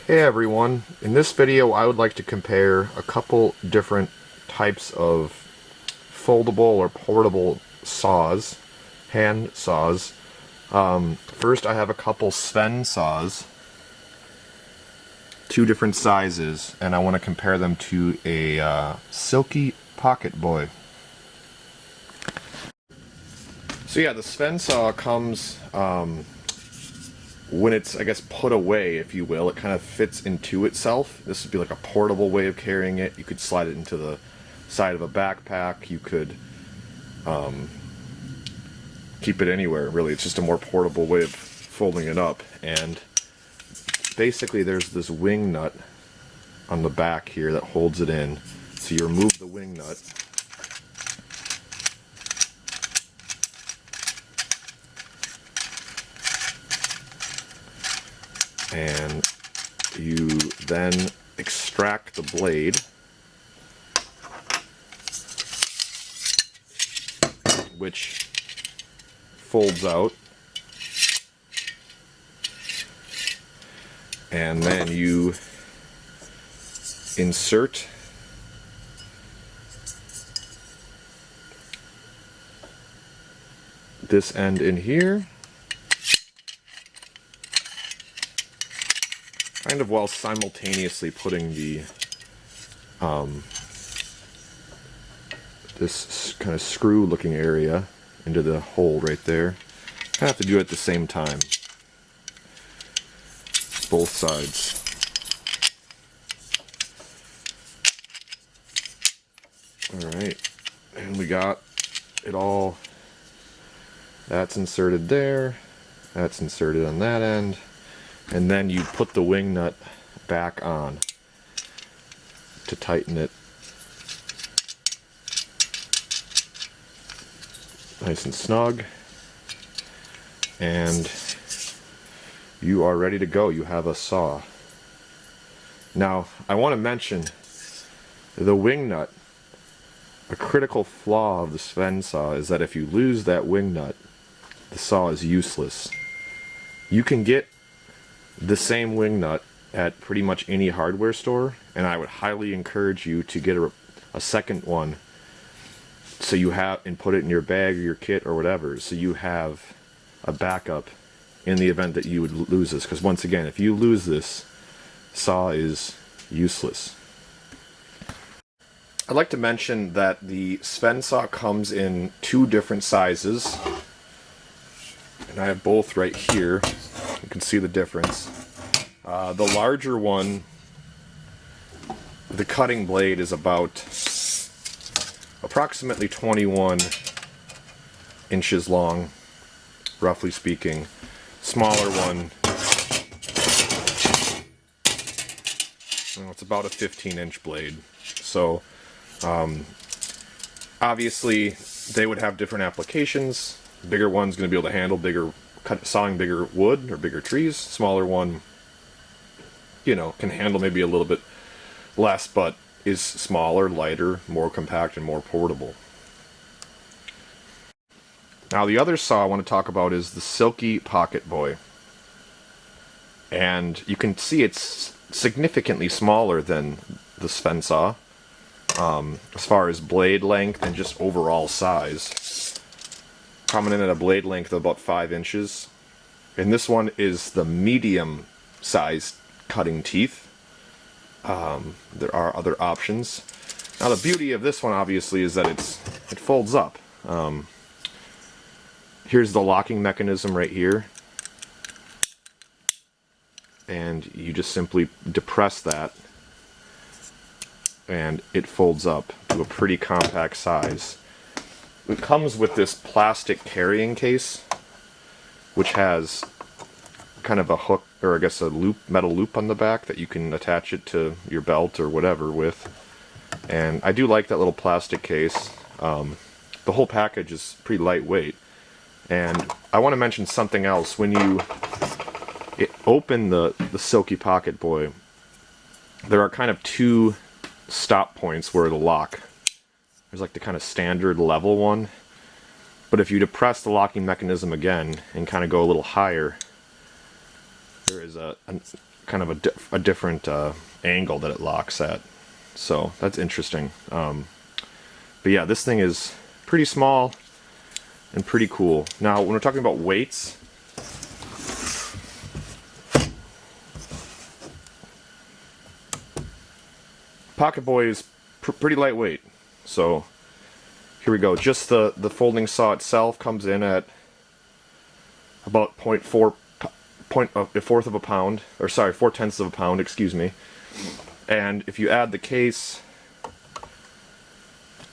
Hey everyone, in this video I would like to compare a couple different types of foldable or portable saws, hand saws. First I have a couple Sven Saws, two different sizes, and I want to compare them to a Silky Pocket Boy. So yeah, the Sven Saw comes when it's, I guess, put away, if you will. It kind of fits into itself. This would be like a portable way of carrying it. You could slide it into the side of a backpack. You could keep it anywhere, really. It's just a more portable way of folding it up. And basically there's this wing nut on the back here that holds it in. So you remove the wing nut, and you then extract the blade, which folds out, and then you insert this end in here, kind of while simultaneously putting the this kind of screw looking area into the hole right there. I have to do it at the same time, both sides. Alright, and we got it all. That's inserted there, that's inserted on that end, and then you put the wing nut back on to tighten it nice and snug, and you are ready to go. You have a saw. Now I want to mention the wing nut. A critical flaw of the Sven Saw is that if you lose that wing nut, the saw is useless. You can get the same wing nut at pretty much any hardware store, and I would highly encourage you to get a second one, so you have, and put it in your bag or your kit or whatever, so you have a backup in the event that you would lose this, because once again, if you lose this, saw is useless. I'd like to mention that the Sven Saw comes in two different sizes, and I have both right here. You can see the difference. The larger one, the cutting blade is about approximately 21 inches long, roughly speaking. Smaller one, it's about a 15-inch blade. So obviously they would have different applications. Bigger one's going to be able to handle sawing bigger wood or bigger trees. Smaller one, you know, can handle maybe a little bit less, but is smaller, lighter, more compact, and more portable. Now the other saw I want to talk about is the Silky Pocket Boy. And you can see it's significantly smaller than the Sven Saw, as far as blade length and just overall size. Coming in at a blade length of about 5 inches. And this one is the medium sized cutting teeth. There are other options. Now the beauty of this one obviously is that it folds up. Here's the locking mechanism right here, and you just simply depress that and it folds up to a pretty compact size. It comes with this plastic carrying case, which has kind of a hook, or I guess a metal loop on the back that you can attach it to your belt or whatever with. And I do like that little plastic case. The whole package is pretty lightweight. And I want to mention something else. When you open the Silky Pocket Boy, there are kind of two stop points where it'll lock. There's like the kind of standard level one, but if you depress the locking mechanism again and kind of go a little higher, there is a kind of a different angle that it locks at. So that's interesting. But yeah, this thing is pretty small and pretty cool. Now, when we're talking about weights, Pocket Boy is pretty lightweight. So here we go. Just the folding saw itself comes in at about 0.4 a fourth of a pound, or sorry, 4/10 of a pound, excuse me. And if you add the case,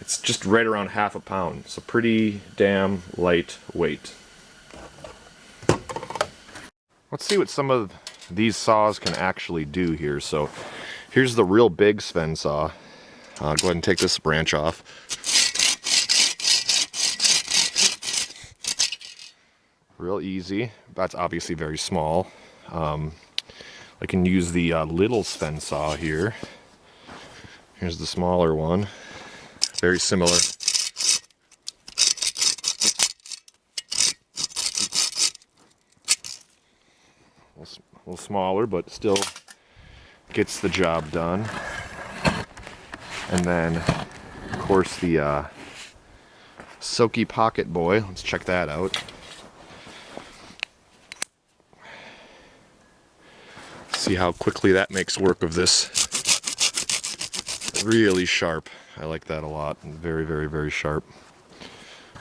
it's just right around half a pound. So pretty damn lightweight. Let's see what some of these saws can actually do here. So here's the real big Sven Saw. Go ahead and take this branch off. Real easy. That's obviously very small. I can use the little Sven Saw here. Here's the smaller one. Very similar. A little smaller, but still gets the job done. And then, of course, the Silky Pocket Boy. Let's check that out. See how quickly that makes work of this. Really sharp. I like that a lot. Very, very, very sharp.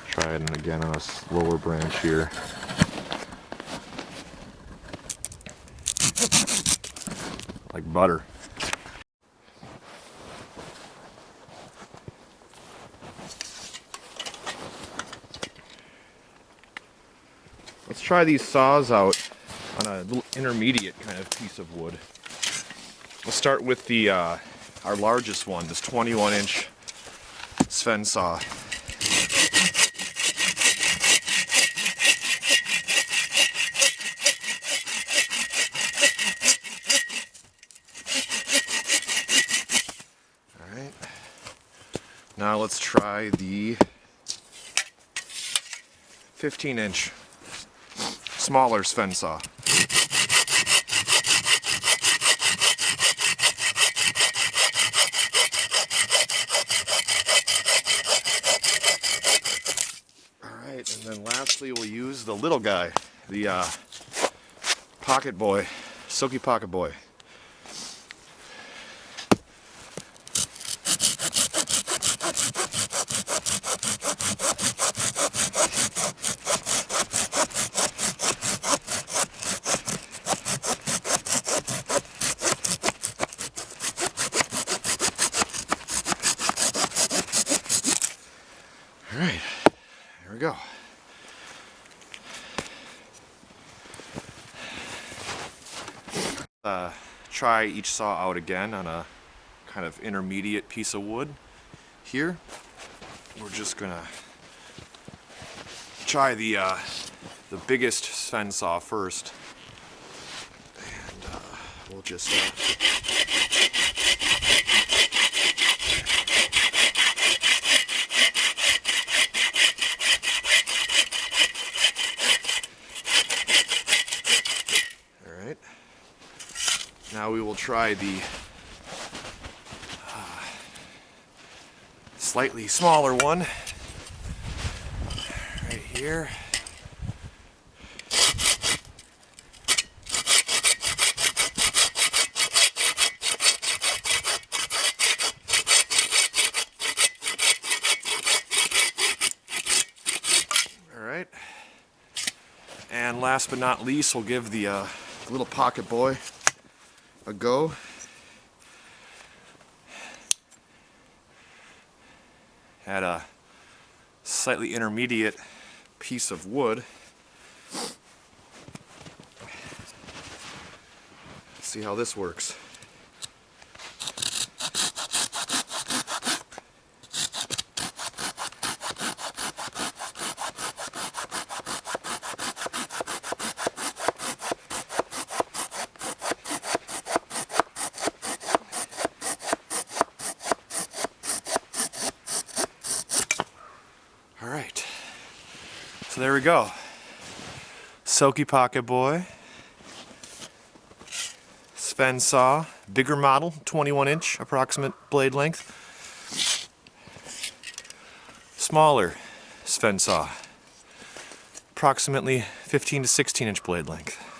Try it again on a lower branch here. Like butter. Let's try these saws out on a little intermediate kind of piece of wood. We'll start with the our largest one, this 21-inch Sven Saw. All right. Now let's try the 15-inch smaller Sven Saw. Alright, and then lastly we'll use the little guy, the Pocket Boy, Silky Pocket Boy. Alright, here we go. Try each saw out again on a kind of intermediate piece of wood here. We're just gonna try the biggest Sven Saw first, and we'll just now we will try the slightly smaller one right here. All right. And last but not least, we'll give the little Pocket Boy a go. At a slightly intermediate piece of wood. See how this works. Alright, so there we go. Silky Pocket Boy Sven Saw, bigger model, 21-inch approximate blade length. Smaller Sven Saw, approximately 15 to 16-inch blade length.